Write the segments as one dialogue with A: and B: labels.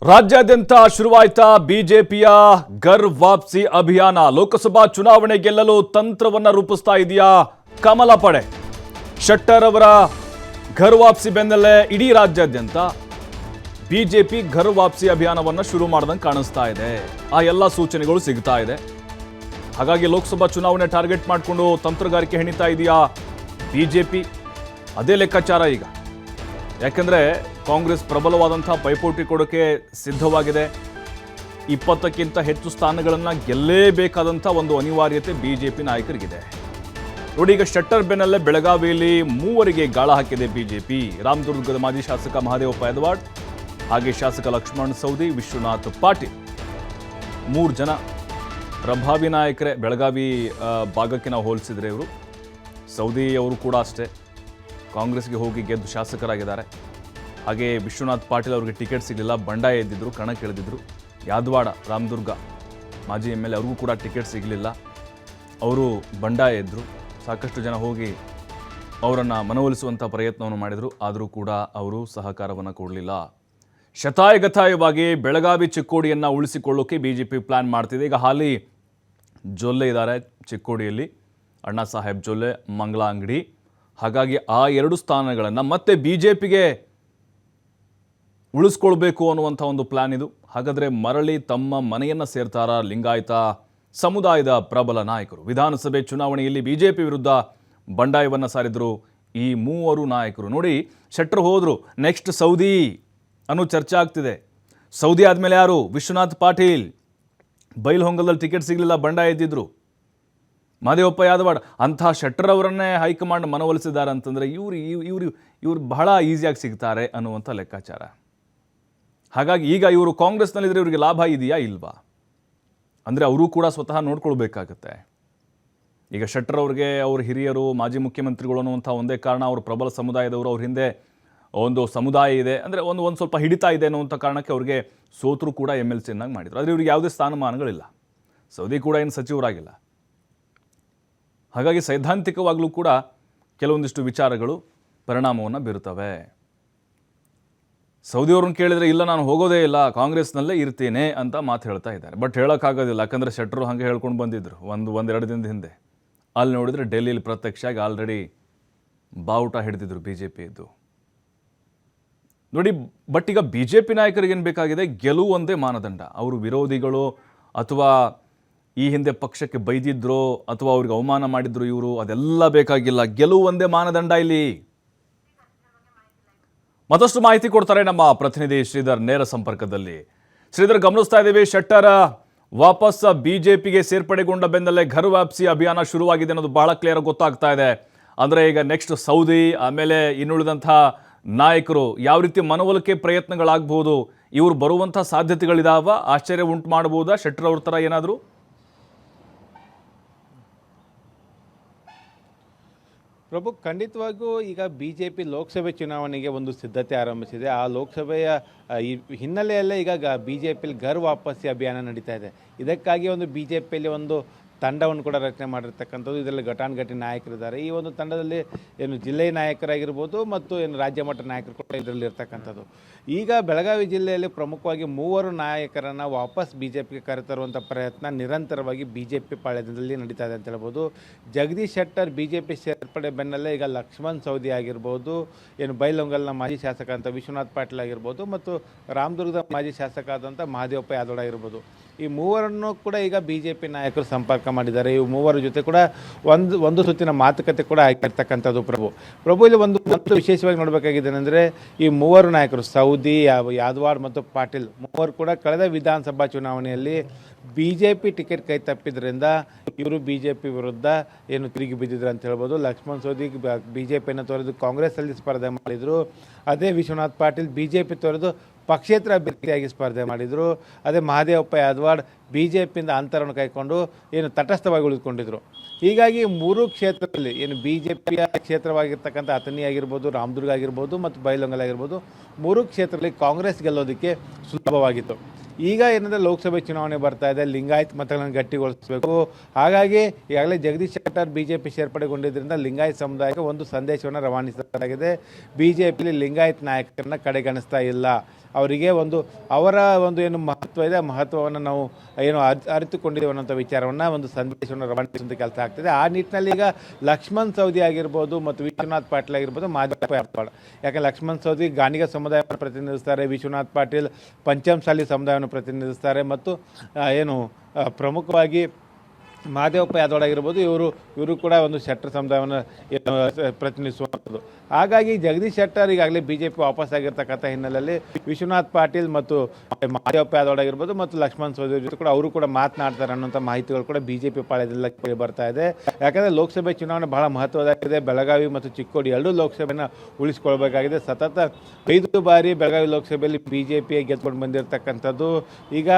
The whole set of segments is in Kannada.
A: ರಾಜ್ಯಾದ್ಯಂತ ಶುರುವಾಯಿತ ಬಿಜೆಪಿಯ ಘರ್ ವಾಪಸಿ ಅಭಿಯಾನ. ಲೋಕಸಭಾ ಚುನಾವಣೆ ಗೆಲ್ಲಲು ತಂತ್ರವನ್ನ ರೂಪಿಸ್ತಾ ಇದೆಯಾ ಕಮಲ ಪಡೆ. ಶೆಟ್ಟರ್ ಅವರ ಘರ್ ವಾಪಸಿ ಬೆನ್ನಲ್ಲೇ ಇಡೀ ರಾಜ್ಯಾದ್ಯಂತ ಬಿಜೆಪಿ ಘರ್ ವಾಪಸಿ ಅಭಿಯಾನವನ್ನ ಶುರು ಮಾಡ್ದಂಗೆ ಕಾಣಿಸ್ತಾ ಇದೆ. ಆ ಎಲ್ಲ ಸೂಚನೆಗಳು ಸಿಗ್ತಾ ಇದೆ. ಹಾಗಾಗಿ ಲೋಕಸಭಾ ಚುನಾವಣೆ ಟಾರ್ಗೆಟ್ ಮಾಡಿಕೊಂಡು ತಂತ್ರಗಾರಿಕೆ ಹೆಣಿತಾ ಇದೆಯಾ ಬಿಜೆಪಿ? ಅದೇ ಲೆಕ್ಕಾಚಾರ ಈಗ. ಯಾಕಂದ್ರೆ ಕಾಂಗ್ರೆಸ್ ಪ್ರಬಲವಾದಂತಹ ಪೈಪೋಟಿ ಕೊಡೋಕೆ ಸಿದ್ಧವಾಗಿದೆ. 20ಕ್ಕಿಂತ ಹೆಚ್ಚು ಸ್ಥಾನಗಳನ್ನು ಗೆಲ್ಲೇಬೇಕಾದಂಥ ಒಂದು ಅನಿವಾರ್ಯತೆ ಬಿಜೆಪಿ ನಾಯಕರಿಗಿದೆ. ನೋಡಿ, ಈಗ ಶೆಟ್ಟರ್ ಬೆನ್ನಲ್ಲೇ ಬೆಳಗಾವಿಯಲ್ಲಿ 3 ಗಾಳ ಹಾಕಿದೆ ಬಿಜೆಪಿ. ರಾಮದುರ್ಗದ ಮಾಜಿ ಶಾಸಕ ಮಹದೇವಪ್ಪ ಯಾದವಾಡ್, ಹಾಗೆ ಶಾಸಕ ಲಕ್ಷ್ಮಣ್ ಸವದಿ, ವಿಶ್ವನಾಥ್ ಪಾಟೀಲ್, 3 ಜನ ಪ್ರಭಾವಿ ನಾಯಕರೇ. ಬೆಳಗಾವಿ ಭಾಗಕ್ಕೆ ನಾವು ಹೋಲಿಸಿದ್ರೆ ಇವರು ಸವದಿ ಅವರು ಕೂಡ ಅಷ್ಟೇ ಕಾಂಗ್ರೆಸ್ಗೆ ಹೋಗಿ ಗೆದ್ದು ಶಾಸಕರಾಗಿದ್ದಾರೆ. ಹಾಗೆ ವಿಶ್ವನಾಥ್ ಪಾಟೀಲ್ ಅವರಿಗೆ ಟಿಕೆಟ್ ಸಿಗಲಿಲ್ಲ, ಬಂಡಾಯ ಎದ್ದಿದ್ರು, ಕಣಕ್ಕಿಳಿದಿದ್ರು. ಯಾದವಾಡ ರಾಮದುರ್ಗ ಮಾಜಿ MLA ಅವ್ರಿಗೂ ಕೂಡ ಟಿಕೆಟ್ ಸಿಗಲಿಲ್ಲ, ಅವರು ಬಂಡಾಯ ಎದ್ದರು. ಸಾಕಷ್ಟು ಜನ ಹೋಗಿ ಅವರನ್ನು ಮನವೊಲಿಸುವಂಥ ಪ್ರಯತ್ನವನ್ನು ಮಾಡಿದರು, ಆದರೂ ಕೂಡ ಅವರು ಸಹಕಾರವನ್ನು ಕೊಡಲಿಲ್ಲ. ಶತಾಯಗತಾಯವಾಗಿ ಬೆಳಗಾವಿ ಚಿಕ್ಕೋಡಿಯನ್ನು ಉಳಿಸಿಕೊಳ್ಳೋಕೆ ಬಿಜೆಪಿ ಪ್ಲ್ಯಾನ್ ಮಾಡ್ತಿದೆ. ಈಗ ಹಾಲಿ ಜೊಲ್ಲೆ ಇದ್ದಾರೆ ಚಿಕ್ಕೋಡಿಯಲ್ಲಿ, ಅಣ್ಣಾ ಸಾಹೇಬ್ ಜೊಲ್ಲೆ, ಮಂಗಳ ಅಂಗಡಿ. ಹಾಗಾಗಿ ಆ 2 ಸ್ಥಾನಗಳನ್ನು ಮತ್ತೆ ಬಿಜೆಪಿಗೆ ಉಳಿಸ್ಕೊಳ್ಬೇಕು ಅನ್ನುವಂಥ ಒಂದು ಪ್ಲ್ಯಾನ್ ಇದು. ಹಾಗಾದರೆ ಮರಳಿ ತಮ್ಮ ಮನೆಯನ್ನು ಸೇರ್ತಾರ ಲಿಂಗಾಯತ ಸಮುದಾಯದ ಪ್ರಬಲ ನಾಯಕರು? ವಿಧಾನಸಭೆ ಚುನಾವಣೆಯಲ್ಲಿ ಬಿಜೆಪಿ ವಿರುದ್ಧ ಬಂಡಾಯವನ್ನು ಸಾರಿದ್ರು ಈ 3 ನಾಯಕರು. ನೋಡಿ, ಶೆಟ್ಟರ್ ಹೋದರು, ನೆಕ್ಸ್ಟ್ ಸೌದಿ ಅನ್ನೋ ಚರ್ಚೆ ಆಗ್ತಿದೆ. ಸೌದಿ ಆದಮೇಲೆ ಯಾರು? ವಿಶ್ವನಾಥ್ ಪಾಟೀಲ್. ಬೈಲಹೊಂಗಲದಲ್ಲಿ ಟಿಕೆಟ್ ಸಿಗಲಿಲ್ಲ, ಬಂಡಾಯ ಎದ್ದಿದ್ರು. ಮಹದೇವಪ್ಪ ಯಾದವಾಡ್. ಅಂಥ ಶೆಟ್ಟರ್ ಅವರನ್ನೇ ಹೈಕಮಾಂಡ್ ಮನವೊಲಿಸಿದ್ದಾರೆ ಅಂತಂದರೆ ಇವರು ಬಹಳ ಈಸಿಯಾಗಿ ಸಿಗ್ತಾರೆ ಅನ್ನುವಂಥ ಲೆಕ್ಕಾಚಾರ. ಹಾಗಾಗಿ ಈಗ ಇವರು ಕಾಂಗ್ರೆಸ್ನಲ್ಲಿದ್ದರೆ ಇವರಿಗೆ ಲಾಭ ಇದೆಯಾ ಇಲ್ವಾ ಅಂದರೆ ಅವರು ಕೂಡ ಸ್ವತಃ ನೋಡ್ಕೊಳ್ಬೇಕಾಗತ್ತೆ. ಈಗ ಶೆಟ್ಟರ್ ಅವ್ರಿಗೆ ಅವ್ರ ಹಿರಿಯರು, ಮಾಜಿ ಮುಖ್ಯಮಂತ್ರಿಗಳು ಅನ್ನುವಂಥ ಒಂದೇ ಕಾರಣ, ಅವರು ಪ್ರಬಲ ಸಮುದಾಯದವರು, ಅವ್ರ ಹಿಂದೆ ಒಂದು ಸಮುದಾಯ ಇದೆ, ಅಂದರೆ ಒಂದು ಸ್ವಲ್ಪ ಹಿಡಿತಾ ಇದೆ ಅನ್ನುವಂಥ ಕಾರಣಕ್ಕೆ ಅವ್ರಿಗೆ ಸೋತರು ಕೂಡ MLCಯನ್ನಾಗಿ ಮಾಡಿದರು. ಆದರೆ ಇವ್ರಿಗೆ ಯಾವುದೇ ಸ್ಥಾನಮಾನಗಳಿಲ್ಲ. ಸೌದಿ ಕೂಡ ಏನು ಸಚಿವರಾಗಿಲ್ಲ. ಹಾಗಾಗಿ ಸೈದ್ಧಾಂತಿಕವಾಗಲೂ ಕೂಡ ಕೆಲವೊಂದಿಷ್ಟು ವಿಚಾರಗಳು ಪರಿಣಾಮವನ್ನು ಬೀರುತ್ತವೆ. ಸೌದಿಯವ್ರನ್ನ ಕೇಳಿದರೆ ಇಲ್ಲ, ನಾನು ಹೋಗೋದೇ ಇಲ್ಲ, ಕಾಂಗ್ರೆಸ್ನಲ್ಲೇ ಇರ್ತೀನಿ ಅಂತ ಮಾತು ಹೇಳ್ತಾ ಇದ್ದಾರೆ. ಬಟ್ ಹೇಳೋಕ್ಕಾಗೋದಿಲ್ಲ, ಯಾಕಂದರೆ ಶೆಟ್ಟರು ಹಾಗೆ ಹೇಳ್ಕೊಂಡು ಬಂದಿದ್ದರು ಒಂದೆರಡು ದಿನದ ಹಿಂದೆ. ಅಲ್ಲಿ ನೋಡಿದರೆ ಡೆಲ್ಲಿಯಲ್ಲಿ ಪ್ರತ್ಯಕ್ಷವಾಗಿ ಆಲ್ರೆಡಿ ಬಾವುಟ ಹಿಡಿದಿದ್ರು ಬಿಜೆಪಿಯದ್ದು. ನೋಡಿ, ಬಟ್ ಈಗ ಬಿಜೆಪಿ ನಾಯಕರಿಗೆ ಏನು ಬೇಕಾಗಿದೆ? ಗೆಲುವು ಒಂದೇ ಮಾನದಂಡ. ಅವರು ವಿರೋಧಿಗಳು ಅಥವಾ ಈ ಹಿಂದೆ ಪಕ್ಷಕ್ಕೆ ಬೈದಿದ್ರು ಅಥವಾ ಅವ್ರಿಗೆ ಅವಮಾನ ಮಾಡಿದ್ರು ಇವರು, ಅದೆಲ್ಲ ಬೇಕಾಗಿಲ್ಲ. ಗೆಲುವು ಒಂದೇ ಮಾನದಂಡ ಇಲ್ಲಿ. ಮತ್ತಷ್ಟು ಮಾಹಿತಿ ಕೊಡ್ತಾರೆ ನಮ್ಮ ಪ್ರತಿನಿಧಿ ಶ್ರೀಧರ್ ನೇರ ಸಂಪರ್ಕದಲ್ಲಿ. ಶ್ರೀಧರ್, ಗಮನಿಸ್ತಾ ಇದ್ದೀವಿ, ಶೆಟ್ಟರ್ ವಾಪಸ್ ಬಿಜೆಪಿಗೆ ಸೇರ್ಪಡೆಗೊಂಡ ಬೆನ್ನಲ್ಲೇ ಘರ್ ವಾಪಸಿ ಅಭಿಯಾನ ಶುರುವಾಗಿದೆ ಅನ್ನೋದು ಬಹಳ ಕ್ಲಿಯರ್ ಗೊತ್ತಾಗ್ತಾ ಇದೆ. ಅಂದರೆ ಈಗ ನೆಕ್ಸ್ಟ್ ಸೌದಿ, ಆಮೇಲೆ ಇನ್ನುಳಿದಂಥ ನಾಯಕರು ಯಾವ ರೀತಿ ಮನವೊಲಿಕೆ ಪ್ರಯತ್ನಗಳಾಗಬಹುದು? ಇವರು ಬರುವಂಥ ಸಾಧ್ಯತೆಗಳಿದಾವ? ಆಶ್ಚರ್ಯ ಉಂಟು ಮಾಡಬಹುದಾ ಶೆಟ್ಟರ್ ಅವ್ರ ಥರ ಏನಾದರೂ?
B: ಪ್ರಭು, ಖಂಡಿತವಾಗೂ ಈಗ BJP ಲೋಕಸಭೆ ಚುನಾವಣೆಗೆ ಒಂದು ಸಿದ್ಧತೆ ಆರಂಭಿಸಿದೆ. ಆ ಲೋಕಸಭೆಯ ಹಿನ್ನೆಲೆಯಲ್ಲೇ ಈಗ BJPಯಲ್ಲಿ ಘರ್ ವಾಪಸಿ ಅಭಿಯಾನ ನಡೀತಾ ಇದೆ. ಇದಕ್ಕಾಗಿ ಒಂದು BJPಯಲ್ಲಿ ಒಂದು ತಂಡವನ್ನು ಕೂಡ ರಚನೆ ಮಾಡಿರ್ತಕ್ಕಂಥದ್ದು. ಇದರಲ್ಲಿ ಘಟಾನುಘಟಿ ನಾಯಕರಿದ್ದಾರೆ. ಈ ಒಂದು ತಂಡದಲ್ಲಿ ಏನು ಜಿಲ್ಲೆಯ ನಾಯಕರಾಗಿರ್ಬೋದು ಮತ್ತು ಏನು ರಾಜ್ಯ ಮಟ್ಟ ನಾಯಕರು ಕೂಡ ಇದರಲ್ಲಿ ಇರ್ತಕ್ಕಂಥದ್ದು. ಈಗ ಬೆಳಗಾವಿ ಜಿಲ್ಲೆಯಲ್ಲಿ ಪ್ರಮುಖವಾಗಿ 3 ನಾಯಕರನ್ನು ವಾಪಸ್ BJPಗೆ ಕರೆತರುವಂಥ ಪ್ರಯತ್ನ ನಿರಂತರವಾಗಿ BJP ಪಾಳ್ಯದಲ್ಲಿ ನಡೀತಾ ಇದೆ ಅಂತ ಹೇಳ್ಬೋದು. ಜಗದೀಶ್ ಶೆಟ್ಟರ್ BJP ಸೇರ್ಪಡೆ ಬೆನ್ನಲ್ಲೇ ಈಗ ಲಕ್ಷ್ಮಣ್ ಸವದಿ ಆಗಿರ್ಬೋದು, ಏನು ಬೈಲಹೊಂಗಲ್ನ ಮಾಜಿ ಶಾಸಕ ಅಂತ ವಿಶ್ವನಾಥ್ ಪಾಟೀಲ್ ಆಗಿರ್ಬೋದು, ಮತ್ತು ರಾಮದುರ್ಗದ ಮಾಜಿ ಶಾಸಕ ಆದಂಥ ಮಹದೇವಪ್ಪ ಯಾದವಾಡ್ ಆಗಿರ್ಬೋದು. ಈ 3ರನ್ನು ಕೂಡ ಈಗ BJP ನಾಯಕರು ಸಂಪರ್ಕ ಮಾಡಿದ್ದಾರೆ. ಈ 3 ಜೊತೆ ಕೂಡ ಒಂದು ಸುತ್ತಿನ ಮಾತುಕತೆ ಕೂಡ ಆಗಿರ್ತಕ್ಕಂಥದ್ದು. ಪ್ರಭು ಇಲ್ಲಿ ಒಂದು ವಿಶೇಷವಾಗಿ ನೋಡಬೇಕಾಗಿದೆ ಅಂದರೆ, ಈ 3 ನಾಯಕರು ಸೌದಿ, ಯಾದವಾಡ್ ಮತ್ತು ಪಾಟೀಲ್ 3 ಕೂಡ ಕಳೆದ ವಿಧಾನಸಭಾ ಚುನಾವಣೆಯಲ್ಲಿ BJP ಟಿಕೆಟ್ ಕೈ ತಪ್ಪಿದ್ರಿಂದ ಇವರು BJP ವಿರುದ್ಧ ಏನು ತಿರುಗಿ ಬಿದ್ದಿದ್ರು ಅಂತ ಹೇಳ್ಬೋದು. ಲಕ್ಷ್ಮಣ್ ಸವದಿ BJPಯನ್ನು ತೊರೆದು ಕಾಂಗ್ರೆಸ್ಸಲ್ಲಿ ಸ್ಪರ್ಧೆ ಮಾಡಿದರು. ಅದೇ ವಿಶ್ವನಾಥ್ ಪಾಟೀಲ್ BJP ತೊರೆದು ಪಕ್ಷೇತರ ಅಭ್ಯರ್ಥಿಯಾಗಿ ಸ್ಪರ್ಧೆ ಮಾಡಿದರು. ಅದೇ ಮಹದೇವಪ್ಪ ಯಾದವಾಡ್ BJPಯಿಂದ ಅಂತರವನ್ನು ಕೈಕೊಂಡು ಏನು ತಟಸ್ಥವಾಗಿ ಉಳಿದುಕೊಂಡಿದ್ರು. ಹೀಗಾಗಿ 3 ಕ್ಷೇತ್ರದಲ್ಲಿ ಏನು BJPಯ ಕ್ಷೇತ್ರವಾಗಿರ್ತಕ್ಕಂಥ ಅಥಣಿ ಆಗಿರ್ಬೋದು, ರಾಮದುರ್ಗ ಆಗಿರ್ಬೋದು ಮತ್ತು ಬೈಲಹೊಂಗಲ ಆಗಿರ್ಬೋದು, 3 ಕ್ಷೇತ್ರದಲ್ಲಿ ಕಾಂಗ್ರೆಸ್ ಗೆಲ್ಲೋದಕ್ಕೆ ಸುಲಭವಾಗಿತ್ತು. ಈಗ ಏನಂದರೆ ಲೋಕಸಭೆ ಚುನಾವಣೆ ಬರ್ತಾ ಇದೆ, ಲಿಂಗಾಯತ್ ಮತಗಳನ್ನು ಗಟ್ಟಿಗೊಳಿಸಬೇಕು. ಹಾಗಾಗಿ ಈಗಾಗಲೇ ಜಗದೀಶ್ ಶೆಟ್ಟರ್ ಬಿಜೆಪಿ ಸೇರ್ಪಡೆಗೊಂಡಿದ್ದರಿಂದ ಲಿಂಗಾಯತ್ ಸಮುದಾಯಕ್ಕೆ ಒಂದು ಸಂದೇಶವನ್ನು ರವಾನಿಸಲಾಗಿದೆ. ಬಿಜೆಪಿಯಲ್ಲಿ ಲಿಂಗಾಯತ್ ನಾಯಕರನ್ನ ಕಡೆಗಣಿಸ್ತಾ ಇಲ್ಲ. ಅವರಿಗೆ ಅವರ ಏನು ಮಹತ್ವ ಇದೆ ಆ ಮಹತ್ವವನ್ನು ನಾವು ಏನು ಅರಿತುಕೊಂಡಿದ್ದೇವೆ ಅನ್ನೋಂಥ ವಿಚಾರವನ್ನು ಒಂದು ಸಂದೇಶವನ್ನು ರವಾನಿಸುವಂಥ ಕೆಲಸ ಆಗ್ತಿದೆ. ಆ ನಿಟ್ಟಿನಲ್ಲಿ ಈಗ ಲಕ್ಷ್ಮಣ್ ಸವದಿ ಆಗಿರ್ಬೋದು ಮತ್ತು ವಿಶ್ವನಾಥ್ ಪಾಟೀಲ್ ಆಗಿರ್ಬೋದು ಮಾದೇವಪ್ಪ ಯಾದವಾಡ್. ಯಾಕಂದರೆ ಲಕ್ಷ್ಮಣ್ ಸವದಿ ಗಾಣಿಗ ಸಮುದಾಯವನ್ನು ಪ್ರತಿನಿಧಿಸ್ತಾರೆ, ವಿಶ್ವನಾಥ್ ಪಾಟೀಲ್ ಪಂಚಮಸಾಲಿ ಸಮುದಾಯವನ್ನು ಪ್ರತಿನಿಧಿಸ್ತಾರೆ ಮತ್ತು ಪ್ರಮುಖವಾಗಿ ಮಾದೇವಪ್ಪ ಯಾದವಾಡ್ ಆಗಿರ್ಬೋದು ಇವರು ಕೂಡ ಒಂದು ಶೆಟ್ಟರ್ ಸಮುದಾಯವನ್ನು ಪ್ರತಿನಿಧಿಸುವಂಥದ್ದು. ಹಾಗಾಗಿ ಜಗದೀಶ್ ಶೆಟ್ಟರ್ ಈಗಾಗಲೇ BJP ವಾಪಸ್ ಆಗಿರ್ತಕ್ಕಂಥ ಹಿನ್ನೆಲೆಯಲ್ಲಿ ವಿಶ್ವನಾಥ್ ಪಾಟೀಲ್ ಮತ್ತು ಮಾದೇವಪ್ಪ ಯಾದವಾಡ್ ಆಗಿರ್ಬೋದು ಮತ್ತು ಲಕ್ಷ್ಮಣ್ ಸವದಿ ಜೊತೆ ಕೂಡ ಅವರು ಕೂಡ ಮಾತನಾಡ್ತಾರೆ ಅನ್ನೋಂಥ ಮಾಹಿತಿಗಳು ಕೂಡ BJP ಪಾಳ್ಯದಲ್ಲ ಕೇಳಿ ಬರ್ತಾ ಇದೆ. ಯಾಕಂದರೆ ಲೋಕಸಭೆ ಚುನಾವಣೆ ಬಹಳ ಮಹತ್ವದಾಗಿದೆ. ಬೆಳಗಾವಿ ಮತ್ತು ಚಿಕ್ಕೋಡಿ ಎರಡೂ ಲೋಕಸಭೆನ ಉಳಿಸ್ಕೊಳ್ಬೇಕಾಗಿದೆ. ಸತತ 5 ಬಾರಿ ಬೆಳಗಾವಿ ಲೋಕಸಭೆಯಲ್ಲಿ BJP ಗೆದ್ಕೊಂಡು ಬಂದಿರತಕ್ಕಂಥದ್ದು. ಈಗ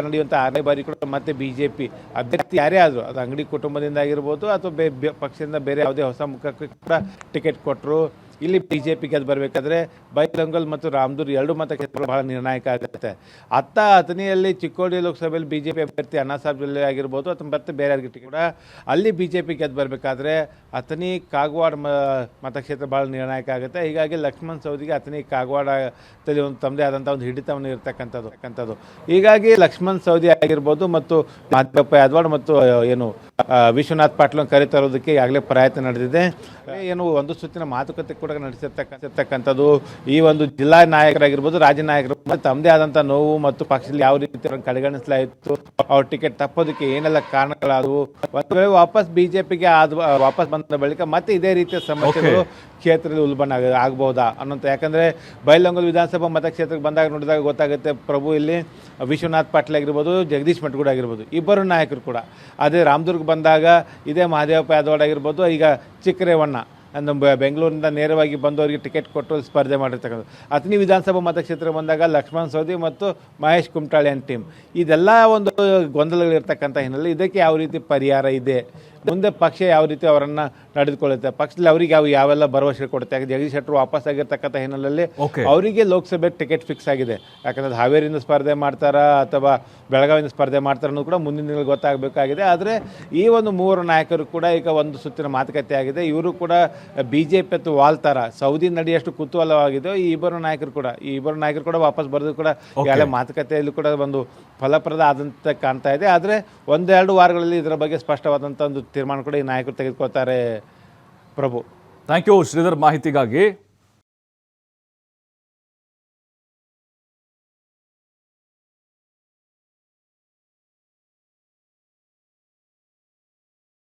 B: ನಡೆಯುವಂಥ 6ನೇ ಬಾರಿ ಕೂಡ ಮತ್ತೆ BJP ಅಭ್ಯರ್ಥಿ ಯಾರೇ ಆದರೂ ಅದು ಅಂಗಡಿ ಕುಟುಂಬದಿಂದ ಆಗಿರ್ಬೋದು ಅಥವಾ ಪಕ್ಷದಿಂದ ಬೇರೆ ಯಾವುದೇ ಹೊಸ ಮುಖಕ್ಕೆ ಕೂಡ ಟಿಕೆಟ್ ಕೊಟ್ಟರು ಇಲ್ಲಿ BJP ಗೆದ್ದು ಬರಬೇಕಾದ್ರೆ ಬೈಲಹೊಂಗಲ ಮತ್ತು ರಾಮದುರ್ಗ ಎರಡು ಮತಕ್ಷೇತ್ರಗಳು ಬಹಳ ನಿರ್ಣಾಯಕ ಆಗುತ್ತೆ. ಅಥಣಿಯಲ್ಲಿ ಚಿಕ್ಕೋಡಿ ಲೋಕಸಭೆಯಲ್ಲಿ BJP ಅಭ್ಯರ್ಥಿ ಅಣ್ಣಾ ಸಾಹೇಬ್ ಜೊಲ್ಲೆ ಆಗಿರ್ಬೋದು ಅಥವಾ ಮತ್ತೆ ಬೇರೆ ಟಿಕೆಟ್ ಕೂಡ ಅಲ್ಲಿ BJP ಗೆದ್ದು ಬರಬೇಕಾದ್ರೆ ಅಥಣಿ ಕಾಗವಾಡ ಮತಕ್ಷೇತ್ರ ಭಾಳ ನಿರ್ಣಾಯಕ ಆಗುತ್ತೆ. ಹೀಗಾಗಿ ಲಕ್ಷ್ಮಣ್ ಸವದಿಗೆ ಅಥಣಿ ಕಾಗವಾಡದಲ್ಲಿ ಒಂದು ತಮ್ಮದೇ ಆದಂಥ ಒಂದು ಹಿಡಿತವನ್ನು ಇರತಕ್ಕಂಥದ್ದು. ಹೀಗಾಗಿ ಲಕ್ಷ್ಮಣ್ ಸವದಿ ಆಗಿರ್ಬೋದು ಮತ್ತು ಮಾದೇವಪ್ಪ ಯಾದವಾಡ್ ಮತ್ತು ವಿಶ್ವನಾಥ್ ಪಾಟೀಲ್ ಕರೆತರೋದಕ್ಕೆ ಈಗಾಗಲೇ ಪ್ರಯತ್ನ ನಡೆದಿದೆ. ಒಂದು ಸುತ್ತಿನ ಮಾತುಕತೆ ಕೂಡ ನಡೆಸಿರ್ತಕ್ಕಂಥದ್ದು. ಈ ಒಂದು ಜಿಲ್ಲಾ ನಾಯಕರಾಗಿರ್ಬೋದು ರಾಜ್ಯ ನಾಯಕರು ತಮ್ಮದೇ ಆದಂಥ ನೋವು ಮತ್ತು ಪಕ್ಷದಲ್ಲಿ ಯಾವ ರೀತಿ ಕಡೆಗಣಿಸಲಾಯಿತು, ಅವ್ರ ಟಿಕೆಟ್ ತಪ್ಪೋದಕ್ಕೆ ಏನೆಲ್ಲ ಕಾರಣಗಳಾದವು, ಒಂದು ವೇಳೆ ವಾಪಸ್ BJPಗೆ ವಾಪಸ್ ಬಂದ ಬಳಿಕ ಮತ್ತೆ ಇದೇ ರೀತಿಯ ಸಮಸ್ಯೆಗಳು ಕ್ಷೇತ್ರದಲ್ಲಿ ಉಲ್ಬಣ ಆಗಬಹುದಾ ಅನ್ನೋಂಥ. ಯಾಕಂದರೆ ಬೈಲಹೊಂಗಲ ವಿಧಾನಸಭಾ ಮತಕ್ಷೇತ್ರಕ್ಕೆ ಬಂದಾಗ ನೋಡಿದಾಗ ಗೊತ್ತಾಗುತ್ತೆ ಪ್ರಭು ಇಲ್ಲಿ ವಿಶ್ವನಾಥ್ ಪಾಟೀಲ್ ಆಗಿರ್ಬೋದು, ಜಗದೀಶ್ ಮಟ್ಗೂಡ್ ಆಗಿರ್ಬೋದು ಇಬ್ಬರು ನಾಯಕರು ಕೂಡ. ಅದೇ ರಾಮದುರ್ಗ ಬಂದಾಗ ಇದೇ ಮಹದೇವಪ್ಪ ಯಾದವಾಡ್ ಆಗಿರ್ಬೋದು, ಈಗ ಚಿಕ್ಕರೇವಣ್ಣ ನಮ್ಮ ಬೆಂಗಳೂರಿನಿಂದ ನೇರವಾಗಿ ಬಂದವರಿಗೆ ಟಿಕೆಟ್ ಕೊಟ್ಟು ಸ್ಪರ್ಧೆ ಮಾಡಿರ್ತಕ್ಕಂಥದ್ದು. ಅಥಣಿ ವಿಧಾನಸಭಾ ಮತಕ್ಷೇತ್ರ ಬಂದಾಗ ಲಕ್ಷ್ಮಣ್ ಸವದಿ ಮತ್ತು ಮಹೇಶ್ ಕುಮಟಾಳಿ ಅಂಡ್ ಟೀಮ್ ಇದೆಲ್ಲ ಒಂದು ಗೊಂದಲಗಳಿರ್ತಕ್ಕಂಥ ಹಿನ್ನೆಲೆ ಇದಕ್ಕೆ ಯಾವ ರೀತಿ ಪರಿಹಾರ ಇದೆ, ಮುಂದೆ ಪಕ್ಷ ಯಾವ ರೀತಿ ಅವರನ್ನು ನಡೆದುಕೊಳ್ಳುತ್ತೆ, ಪಕ್ಷದಲ್ಲಿ ಅವರಿಗೆ ಯಾವೆಲ್ಲ ಭರವಸೆ ಕೊಡುತ್ತೆ. ಯಾಕೆ ಜಗದೀಶ್ ಶೆಟ್ಟರ್ ವಾಪಸ್ ಆಗಿರ್ತಕ್ಕಂಥ ಹಿನ್ನೆಲೆಯಲ್ಲಿ ಅವರಿಗೆ ಲೋಕಸಭೆ ಟಿಕೆಟ್ ಫಿಕ್ಸ್ ಆಗಿದೆ. ಯಾಕಂದರೆ ಹಾವೇರಿಯಿಂದ ಸ್ಪರ್ಧೆ ಮಾಡ್ತಾರಾ ಅಥವಾ ಬೆಳಗಾವಿಯಿಂದ ಸ್ಪರ್ಧೆ ಮಾಡ್ತಾರೆ ಅನ್ನೋದು ಕೂಡ ಮುಂದಿನ ದಿನಗಳಲ್ಲಿ ಗೊತ್ತಾಗಬೇಕಾಗಿದೆ. ಆದರೆ ಈ ಒಂದು ಮೂವರು ನಾಯಕರು ಕೂಡ ಈಗ ಒಂದು ಸುತ್ತಿನ ಮಾತುಕತೆ ಆಗಿದೆ. ಇವರು ಕೂಡ BJP ಅಥವಾ ವಾಲ್ತಾರ ಸೌದಿ ನಡೆಯಷ್ಟು ಕುತೂಹಲವಾಗಿದೆ. ಈ ಇಬ್ಬರು ನಾಯಕರು ಕೂಡ ವಾಪಸ್ ಬರೋದು ಕೂಡ ಎಲ್ಲ ಮಾತುಕತೆಯಲ್ಲಿ ಕೂಡ ಒಂದು ಫಲಪ್ರದ ಆದಂತ ಕಾಣ್ತಾ ಇದೆ. ಆದರೆ 1-2 ವಾರಗಳಲ್ಲಿ ಇದರ ಬಗ್ಗೆ ಸ್ಪಷ್ಟವಾದಂಥ ಒಂದು ತೀರ್ಮಾನ ಕೂಡ ಈ ನಾಯಕರು ತೆಗೆದುಕೊಳ್ತಾರೆ. ಪ್ರಭು,
A: ಥ್ಯಾಂಕ್ ಯು ಶ್ರೀಧರ್ ಮಾಹಿತಿಗಾಗಿ.